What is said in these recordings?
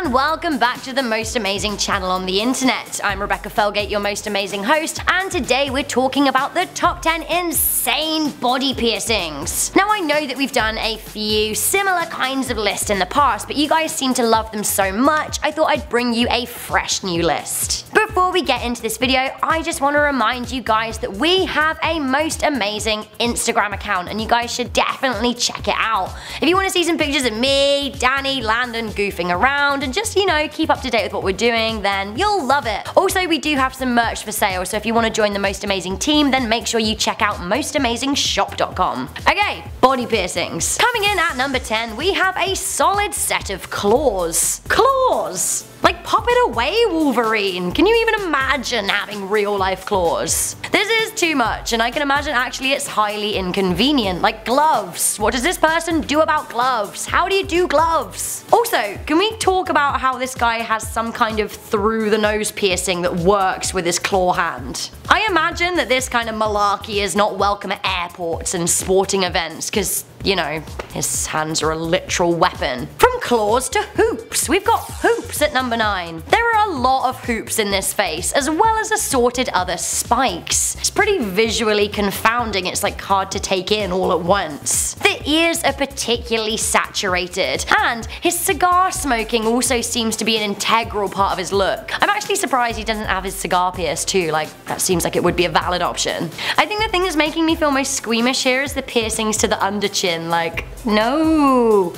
and welcome back to the most amazing channel on the internet. I'm Rebecca Felgate, your most amazing host, and today we're talking about the top 10 insane body piercings. Now I know that we've done a few similar kinds of lists in the past, but you guys seem to love them so much, I thought I'd bring you a fresh new list. Before we get into this video, I just want to remind you guys that we have a most amazing Instagram account, and you guys should definitely check it out. If you want to see some pictures of me, Danny, Landon goofing around, and just, you know, keep up to date with what we're doing, then you'll love it. Also, we do have some merch for sale, so if you want to join the Most Amazing team, then make sure you check out mostamazingshop.com. Okay, body piercings. Coming in at number 10, we have a solid set of claws. Claws! Like, pop it away, Wolverine! Can you even imagine having real life claws? This is too much, and I can imagine actually it's highly inconvenient. Like gloves. What does this person do about gloves? How do you do gloves? Also, can we talk about how this guy has some kind of through the nose piercing that works with his claw hand? I imagine that this kind of malarkey is not welcome at airports and sporting events, because, you know, his hands are a literal weapon. From claws to hoops, we've got hoops at number 9. There are a lot of hoops in this face, as well as assorted other spikes. It's pretty visually confounding, it's like hard to take in all at once. The ears are particularly saturated, and his cigar smoking also seems to be an integral part of his look. I'm actually surprised he doesn't have his cigar pierced too, like that seems like it would be a valid option. I think the thing that's making me feel most squeamish here is the piercings to the under chin, like, no.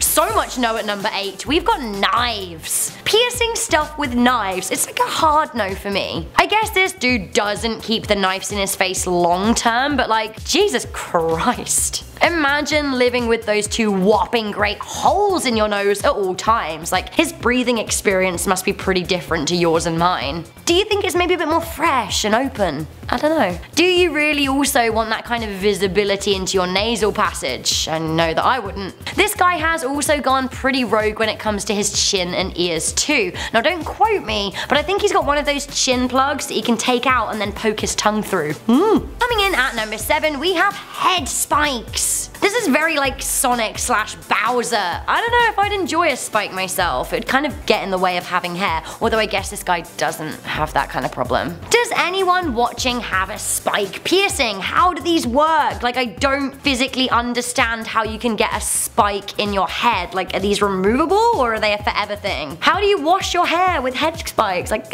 So much no at number 8. We've got knives. Piercing stuff with knives, it's like a hard no for me. I guess this dude doesn't keep the knives in his face long term, but like, Jesus Christ. Imagine living with those two whopping great holes in your nose at all times. Like, his breathing experience must be pretty different to yours and mine. Do you think it's maybe a bit more fresh and open? I don't know. Do you really also want that kind of visibility into your nasal passage? I know that I wouldn't. This guy has also gone pretty rogue when it comes to his chin and ears too. Now don't quote me, but I think he's got one of those chin plugs that he can take out and then poke his tongue through. Coming in at number 7, we have head spikes. This is very like Sonic / Bowser. I don't know if I'd enjoy a spike myself. It'd kind of get in the way of having hair, although I guess this guy doesn't have that kind of problem. Does anyone watching have a spike piercing? How do these work? Like, I don't physically understand how you can get a spike in your head. Like, are these removable or are they a forever thing? How do you wash your hair with head spikes? Like,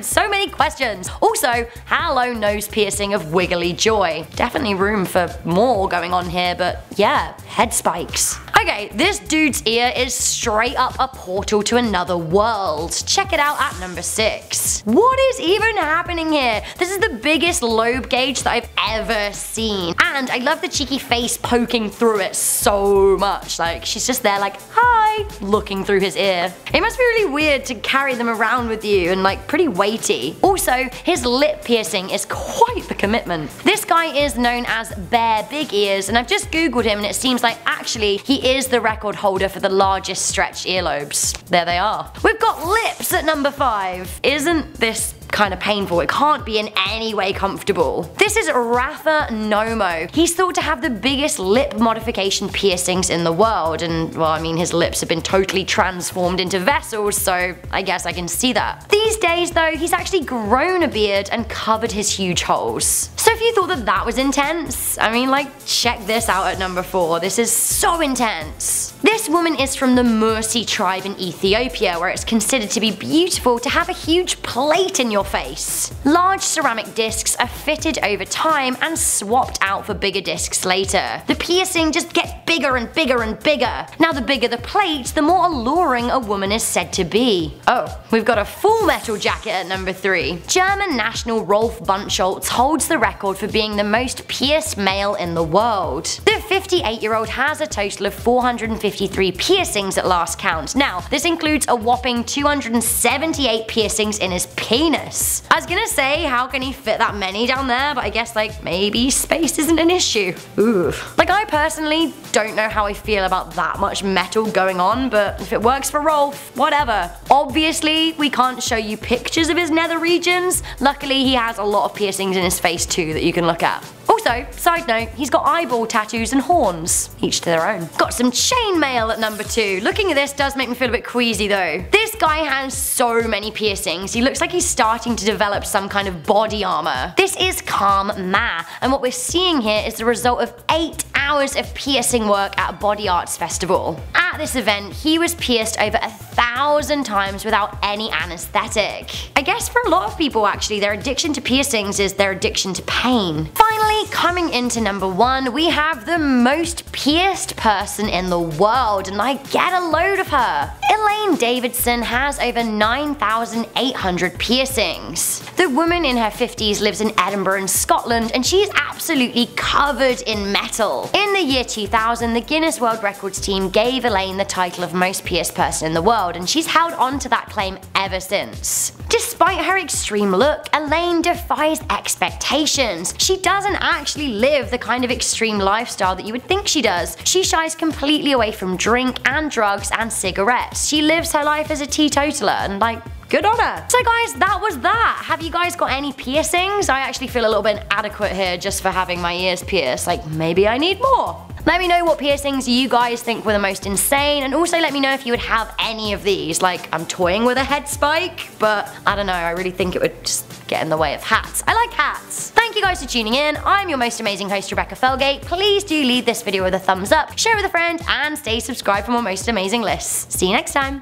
so many questions. Also, hello nose piercing of wiggly joy. Definitely room for more going on here, but yeah, head spikes. Okay, this dude's ear is straight up a portal to another world. Check it out at number 6. What is even happening here? This is the biggest lobe gauge that I've ever seen. And I love the cheeky face poking through it so much. Like, she's just there like, hi, looking through his ear. It must be really weird to carry them around with you and like pretty weighty. Also, his lip piercing is quite the commitment. This guy is known as Bear Big Ears, and I've just googled him and it seems like actually he is the record holder for the largest stretched earlobes. There they are. We've got lips at number 5. Isn't this kind of painful? It can't be in any way comfortable. This is Rafa Nomo. He's thought to have the biggest lip modification piercings in the world, and well, I mean, his lips have been totally transformed into vessels, so I guess I can see that. These days though, he's actually grown a beard and covered his huge holes. So if you thought that that was intense, I mean, like, check this out at number 4. This is so intense. This woman is from the Mursi tribe in Ethiopia, where it's considered to be beautiful to have a huge plate in your face. Large ceramic discs are fitted over time and swapped out for bigger discs later. The piercing just gets bigger and bigger and bigger. Now the bigger the plate, the more alluring a woman is said to be. Oh, we've got a full metal jacket at number 3. German national Rolf Bunscholz holds the record for being the most pierced male in the world. The 58-year-old has a total of 453 piercings at last count. Now, this includes a whopping 278 piercings in his penis. I was gonna say, how can he fit that many down there, but I guess like maybe space isn't an issue. Ooh. Like, I personally don't know how I feel about that much metal going on, but if it works for Rolf, whatever. Obviously, we can't show you pictures of his nether regions. Luckily, he has a lot of piercings in his face too that you can look at. Also, Also, side note, he's got eyeball tattoos and horns. Each to their own. Got some chainmail at number 2. Looking at this does make me feel a bit queasy though. This guy has so many piercings. He looks like he's starting to develop some kind of body armor. This is Calm Ma, and what we're seeing here is the result of 8 hours of piercing work at a body arts festival. At this event, he was pierced over 1,000 times without any anesthetic. I guess for a lot of people actually, their addiction to piercings is their addiction to pain. Finally, coming into number 1, we have the most pierced person in the world, and I get a load of her. Elaine Davidson has over 9,800 piercings. The woman in her 50s lives in Edinburgh in Scotland, and she's absolutely covered in metal. In the year 2000, the Guinness World Records team gave Elaine the title of most pierced person in the world, and she's held on to that claim ever since. Despite her extreme look, Elaine defies expectations. She doesn't actually live the kind of extreme lifestyle that you would think she does. She shies completely away from drink and drugs and cigarettes. She lives her life as a teetotaler, and like, good on her. So guys, that was that. Have you guys got any piercings? I actually feel a little bit inadequate here just for having my ears pierced. Like, maybe I need more. Let me know what piercings you guys think were the most insane, and also let me know if you would have any of these. Like, I'm toying with a head spike, but I don't know, I really think it would just get in the way of hats. I like hats. Thank you guys for tuning in. I'm your most amazing host, Rebecca Felgate. Please do leave this video with a thumbs up, share with a friend, and stay subscribed for more most amazing lists. See you next time.